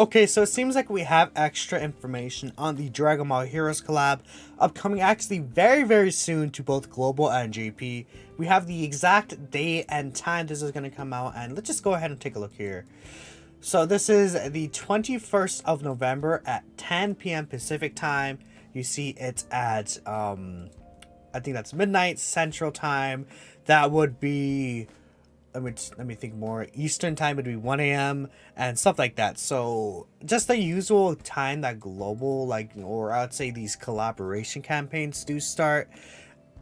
Okay, so it seems like we have extra information on the Dragon Ball Heroes collab upcoming actually very, very soon to both Global and JP. We have the exact date and time this is going to come out, and let's just go ahead and take a look here. So this is the 21st of November at 10 p.m. Pacific time. You see it's at, I think that's midnight Central time. That would be... let me think more. Eastern time would be 1 a.m. and stuff like that. So just the usual time that global, like, or I'd say these collaboration campaigns do start,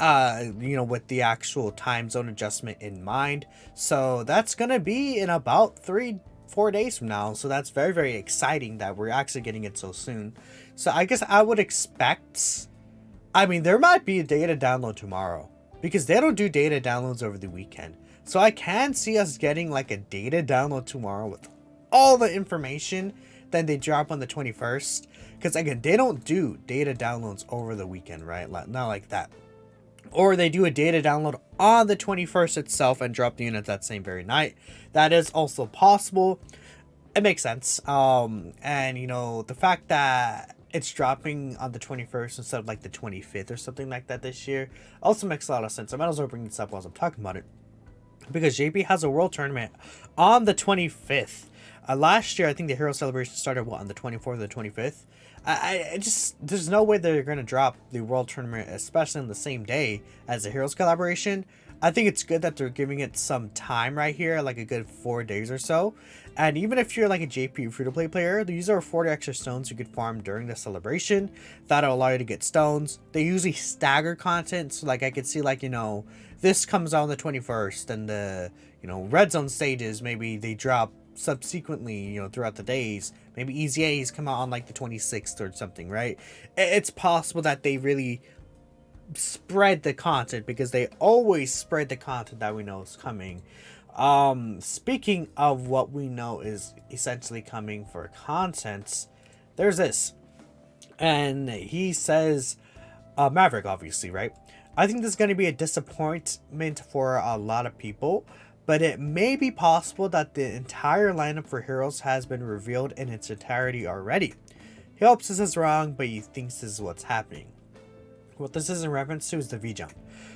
with the actual time zone adjustment in mind. So that's gonna be in about 3-4 days from now. So that's very, very exciting that we're actually getting it so soon. So I guess I would expect, there might be a data download tomorrow because they don't do data downloads over the weekend. So I can see us getting like a data download tomorrow with all the information then they drop on the 21st. Because again, they don't do data downloads over the weekend, right? Not like that. Or they do a data download on the 21st itself and drop the unit that same very night. That is also possible. It makes sense. And the fact that it's dropping on the 21st instead of like the 25th or something like that this year also makes a lot of sense. I might as well bring this up while I'm talking about it, because JP has a world tournament on the 25th. Last year, I think the Hero Celebration started on the 24th or the 25th. I just, there's no way they're going to drop the world tournament, especially on the same day as the Heroes collaboration. I think it's good that they're giving it some time right here, like a good 4 days or so. And even if you're like a JP free-to-play player, these are 40 extra stones you could farm during the celebration. That'll allow you to get stones. They usually stagger content, so like I could see like, this comes out on the 21st, and the, red zone stages, maybe they drop subsequently, throughout the days. Maybe EZAs come out on like the 26th or something, right? It's possible that they really spread the content, because they always spread the content that we know is coming. Speaking of what we know is essentially coming for content, there's this. And he says, Maverick, obviously, right? I think this is going to be a disappointment for a lot of people, but it may be possible that the entire lineup for Heroes has been revealed in its entirety already. He hopes this is wrong, but he thinks this is what's happening. What this is in reference to is the V-Jump.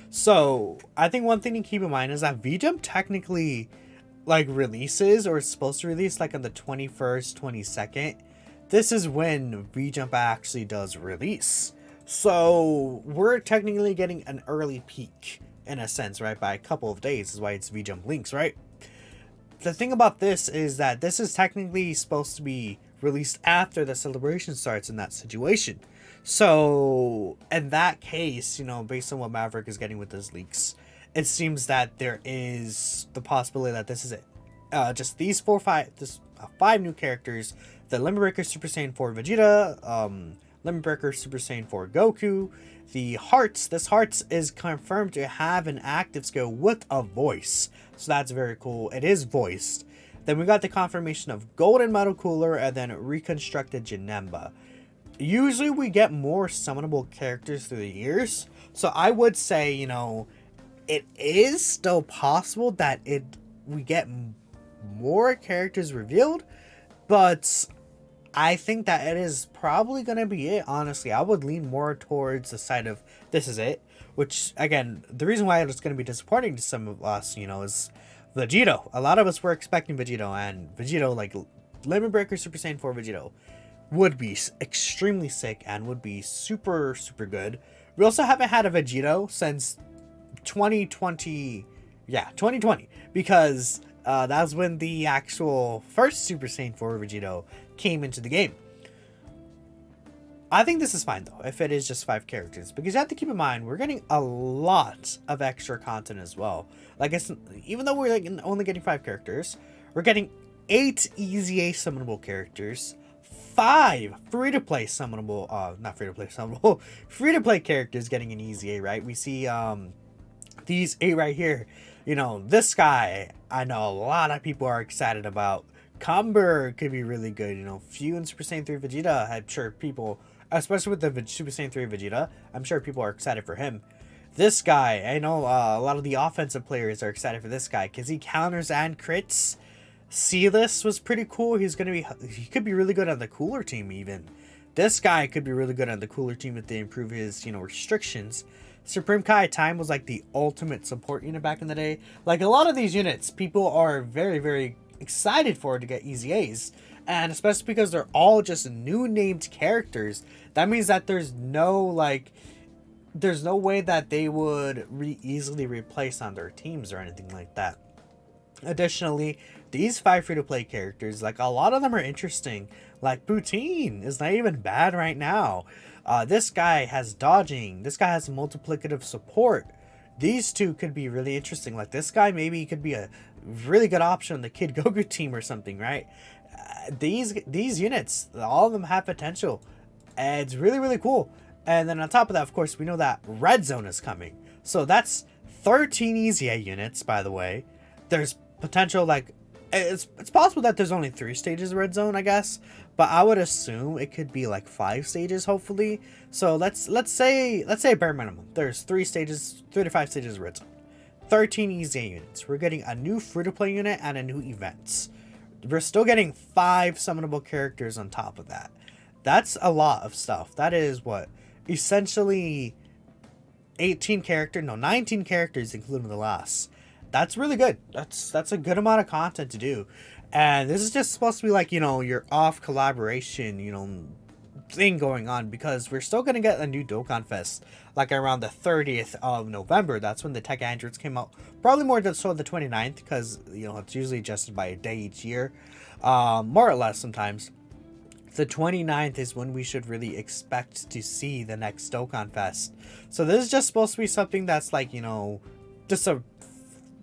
So, I think one thing to keep in mind is that V-Jump technically, releases, or is supposed to release, on the 21st, 22nd. This is when V-Jump actually does release. So, we're technically getting an early peak, in a sense, right? By a couple of days is why it's V-Jump links, right? The thing about this is that this is technically supposed to be released after the celebration starts in that situation. So, in that case, based on what Maverick is getting with those leaks, it seems that there is the possibility that this is it. Just these 5 new characters: the Limit Breaker Super Saiyan 4 Vegeta, Limit Breaker Super Saiyan 4 Goku, the Hearts. This Hearts is confirmed to have an active skill with a voice, so that's very cool. It is voiced. Then we got the confirmation of Golden Metal Cooler and then reconstructed Janemba. Usually we get more summonable characters through the years, so I would say, it is still possible that we get more characters revealed, but I think that it is probably going to be it. Honestly, I would lean more towards the side of this is it, which again, the reason why it's going to be disappointing to some of us, is Vegito. A lot of us were expecting Vegito, and Vegito, like Limit Breaker Super Saiyan 4 Vegito, would be extremely sick and would be super, super good. We also haven't had a Vegito since 2020. Yeah, 2020. Because that's when the actual first Super Saiyan 4 Vegito came into the game. I think this is fine, though, if it is just 5 characters. Because you have to keep in mind, we're getting a lot of extra content as well. Even though we're only getting 5 characters, we're getting 8 EZA summonable characters, 5 free-to-play summonable, not free-to-play summonable, free-to-play characters getting an EZA, right? We see, these 8 right here. This guy, I know a lot of people are excited about. Cumber could be really good, Few and Super Saiyan 3 Vegeta, I'm sure people, especially with the Super Saiyan 3 Vegeta, I'm sure people are excited for him. This guy, I know a lot of the offensive players are excited for this guy, because he counters and crits. Sealess was pretty cool. He could be really good on the cooler team even. This guy could be really good on the cooler team if they improve his, restrictions. Supreme Kai Time was like the ultimate support unit back in the day. Like a lot of these units, people are very, very excited for to get EZAs. And especially because they're all just new named characters. That means that there's no way that they would easily replace on their teams or anything like that. Additionally, these 5 free-to-play characters, like a lot of them are interesting. Like Poutine is not even bad right now. This guy has dodging. This guy has multiplicative support. These two could be really interesting. Like this guy maybe could be a really good option on the Kid Goku team or something, right? These units, all of them have potential. And it's really, really cool. And then on top of that, of course, we know that Red Zone is coming. So that's 13 EZA units, by the way. There's potential, like, it's possible that there's only 3 stages of Red Zone, I guess. But I would assume it could be like 5 stages, hopefully. So let's say bare minimum. There's 3 to 5 stages of Red Zone. 13 EZA units. We're getting a new free-to-play unit and a new events. We're still getting 5 summonable characters on top of that. That's a lot of stuff. That is what? Essentially 19 characters, including the last. That's really good. That's a good amount of content to do. And this is just supposed to be like, your off collaboration, thing going on, because we're still going to get a new Dokkan Fest, like around the 30th of November. That's when the tech androids came out. Probably more so the 29th, because, it's usually adjusted by a day each year. More or less sometimes. The 29th is when we should really expect to see the next Dokkan Fest. So this is just supposed to be something that's like, just a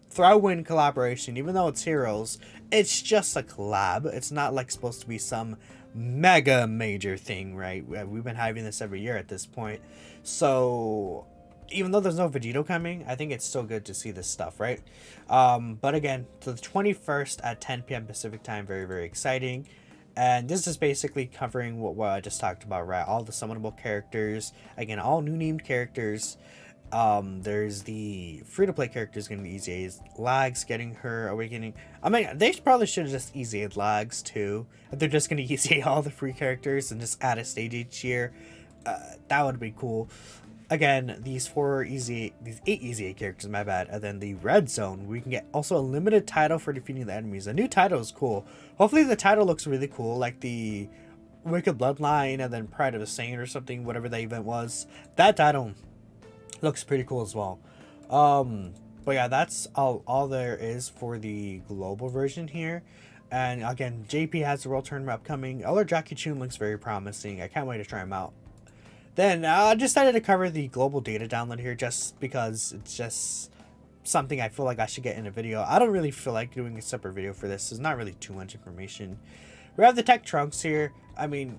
throw-in collaboration. Even though it's Heroes, it's just a collab. It's not like supposed to be some mega major thing, right? We've been having this every year at this point. So even though there's no Vegito coming, I think it's still good to see this stuff, right? But again, so the 21st at 10 p.m. Pacific time, very, very exciting. And this is basically covering what I just talked about, right? All the summonable characters. Again, all new named characters. There's the free-to-play characters getting the EZAs. Lags getting her awakening. I mean, they probably should have just EZA'd Lags too. If they're just going to EZA all the free characters and just add a stage each year. That would be cool. Again, these 8 EZA characters, my bad. And then the Red Zone, we can get also a limited title for defeating the enemies. A new title is cool. Hopefully the title looks really cool, like the Wicked Bloodline and then Pride of the Saint or something, whatever that event was. That title looks pretty cool as well. But yeah, that's all there is for the global version here. And again, JP has the World Tournament upcoming. Elder Jackie Chun looks very promising. I can't wait to try him out. Then I decided to cover the global data download here just because it's just something I feel like I should get in a video. I don't really feel like doing a separate video for this. There's not really too much information. We have the Tech Trunks here. I mean,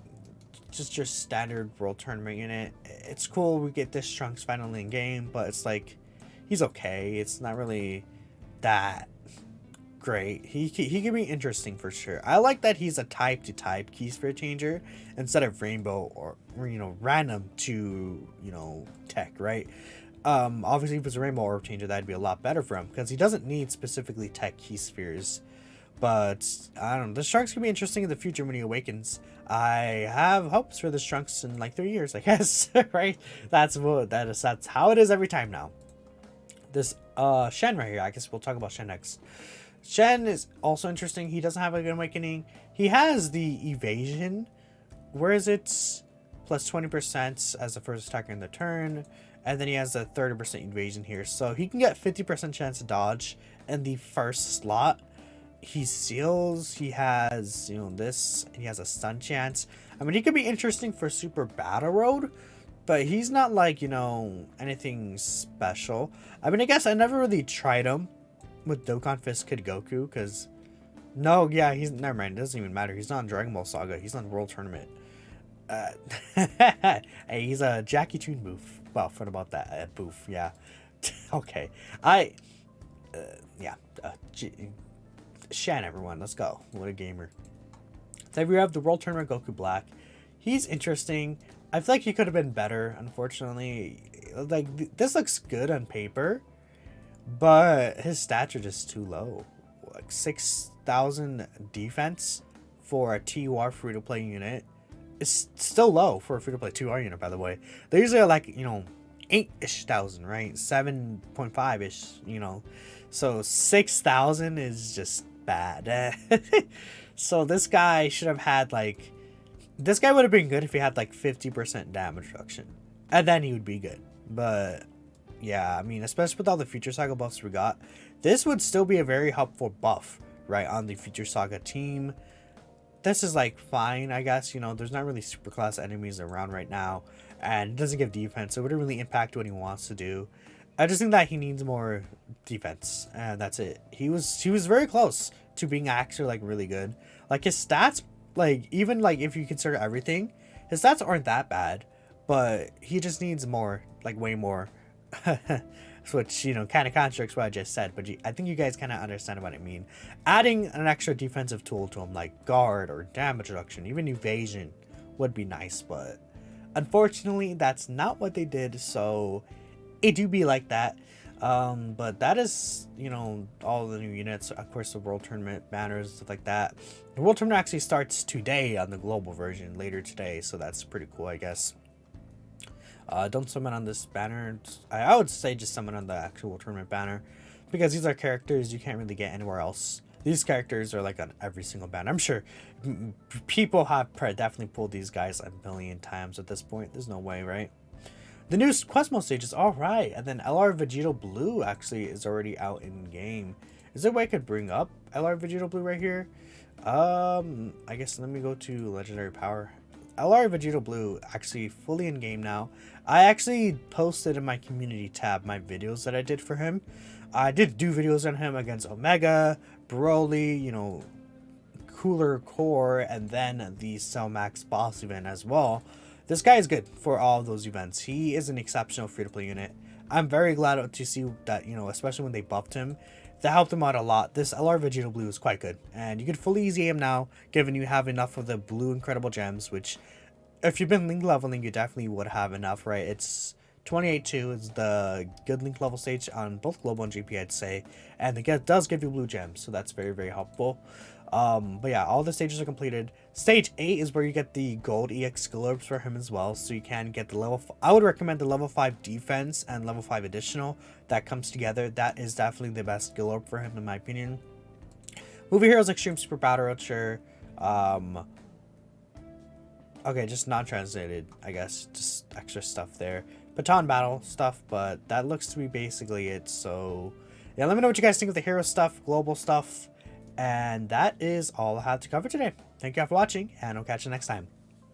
just your standard World Tournament unit. It's cool we get this Trunks finally in game, but it's like, he's okay. It's not really that great. He can be interesting for sure. I like that he's a type to type key sphere changer instead of rainbow or random to tech, right? Obviously if it's a rainbow orb changer, that'd be a lot better for him because he doesn't need specifically tech key spheres. But I don't know, this Trunks could be interesting in the future when he awakens. I have hopes for this Trunks in like 3 years, I guess. Right? That's how it is every time now. This Shen right here, I guess we'll talk about Shen next. Shen is also interesting. He doesn't have a good awakening. He has the evasion. Where is it? Plus 20% as the first attacker in the turn. And then he has a 30% evasion here. So he can get 50% chance to dodge in the first slot. He seals. He has, this. And he has a stun chance. I mean, he could be interesting for Super Battle Road. But he's not like, anything special. I mean, I guess I never really tried him with Dokkan Fist Kid Goku, because never mind, it doesn't even matter. He's not in Dragon Ball Saga, he's on World Tournament. Hey, he's a Jackie Chun boof. Well, what about that boof? Yeah. Okay, Shen, everyone, let's go. What a gamer. Then we have the World Tournament Goku Black. He's interesting. I feel like he could have been better, unfortunately. Like, this looks good on paper, but his stats are just too low. Like 6 6,000 defense for a TUR free-to-play unit is still low for a free-to-play TUR unit, by the way. They're usually like, you know, 8-ish thousand, right? 7.5-ish, you know. So 6,000 is just bad. So this guy should have had like, this guy would have been good if he had like 50% damage reduction, and then he would be good. But yeah, I mean, especially with all the Future Saga buffs we got, this would still be a very helpful buff, right, on the Future Saga team. This is like fine, I guess. You know, there's not really super class enemies around right now, and it doesn't give defense, so it wouldn't really impact what he wants to do. I just think that he needs more defense, and that's it. He was very close to being actually like really good. Like his stats, like even like if you consider everything, his stats aren't that bad, but he just needs more, like way more. Which, you know, kind of contradicts what I just said, but I think you guys kind of understand what I mean. Adding an extra defensive tool to him, like guard or damage reduction, even evasion, would be nice, but unfortunately that's not what they did, so it do be like that. But that is, you know, all the new units. Of course, the World Tournament banners, stuff like that. The World Tournament actually starts today on the global version, later today, so that's pretty cool, I guess. Don't summon on this banner. I would say just summon on the actual tournament banner, because these are characters you can't really get anywhere else. These characters are like on every single banner. I'm sure people have definitely pulled these guys a million times at this point. There's no way, right? The new quest mode stage is alright, and then LR Vegito Blue actually is already out in game. Is there a way I could bring up LR Vegito Blue right here? I guess let me go to Legendary Power. LR Vegito Blue actually fully in game now. I actually posted in my community tab my videos that I did for him. I did do videos on him against Omega, Broly, you know, Cooler Core, and then the Cell Max boss event as well. This guy is good for all of those events. He is an exceptional free-to-play unit. I'm very glad to see that, you know, especially when they buffed him, that helped him out a lot. This LR Vegito Blue is quite good, and you can fully easy him now, given you have enough of the blue incredible gems, which if you've been link leveling, you definitely would have enough, right? It's 28-2 is the good link level stage on both global and GP, I'd say, and it does give you blue gems, so that's very, very helpful. But yeah, all the stages are completed. Stage 8 is where you get the gold EX skill orbs for him as well, so you can get the level I would recommend the level 5 defense and level 5 additional that comes together. That is definitely the best skill orb for him, in my opinion. Movie Heroes Extreme Super Battle Roadsure. Okay, just non-translated, I guess, just extra stuff there. Baton Battle stuff, but that looks to be basically it. So yeah, let me know what you guys think of the hero stuff, global stuff. And that is all I have to cover today. Thank you all for watching, and I'll catch you next time.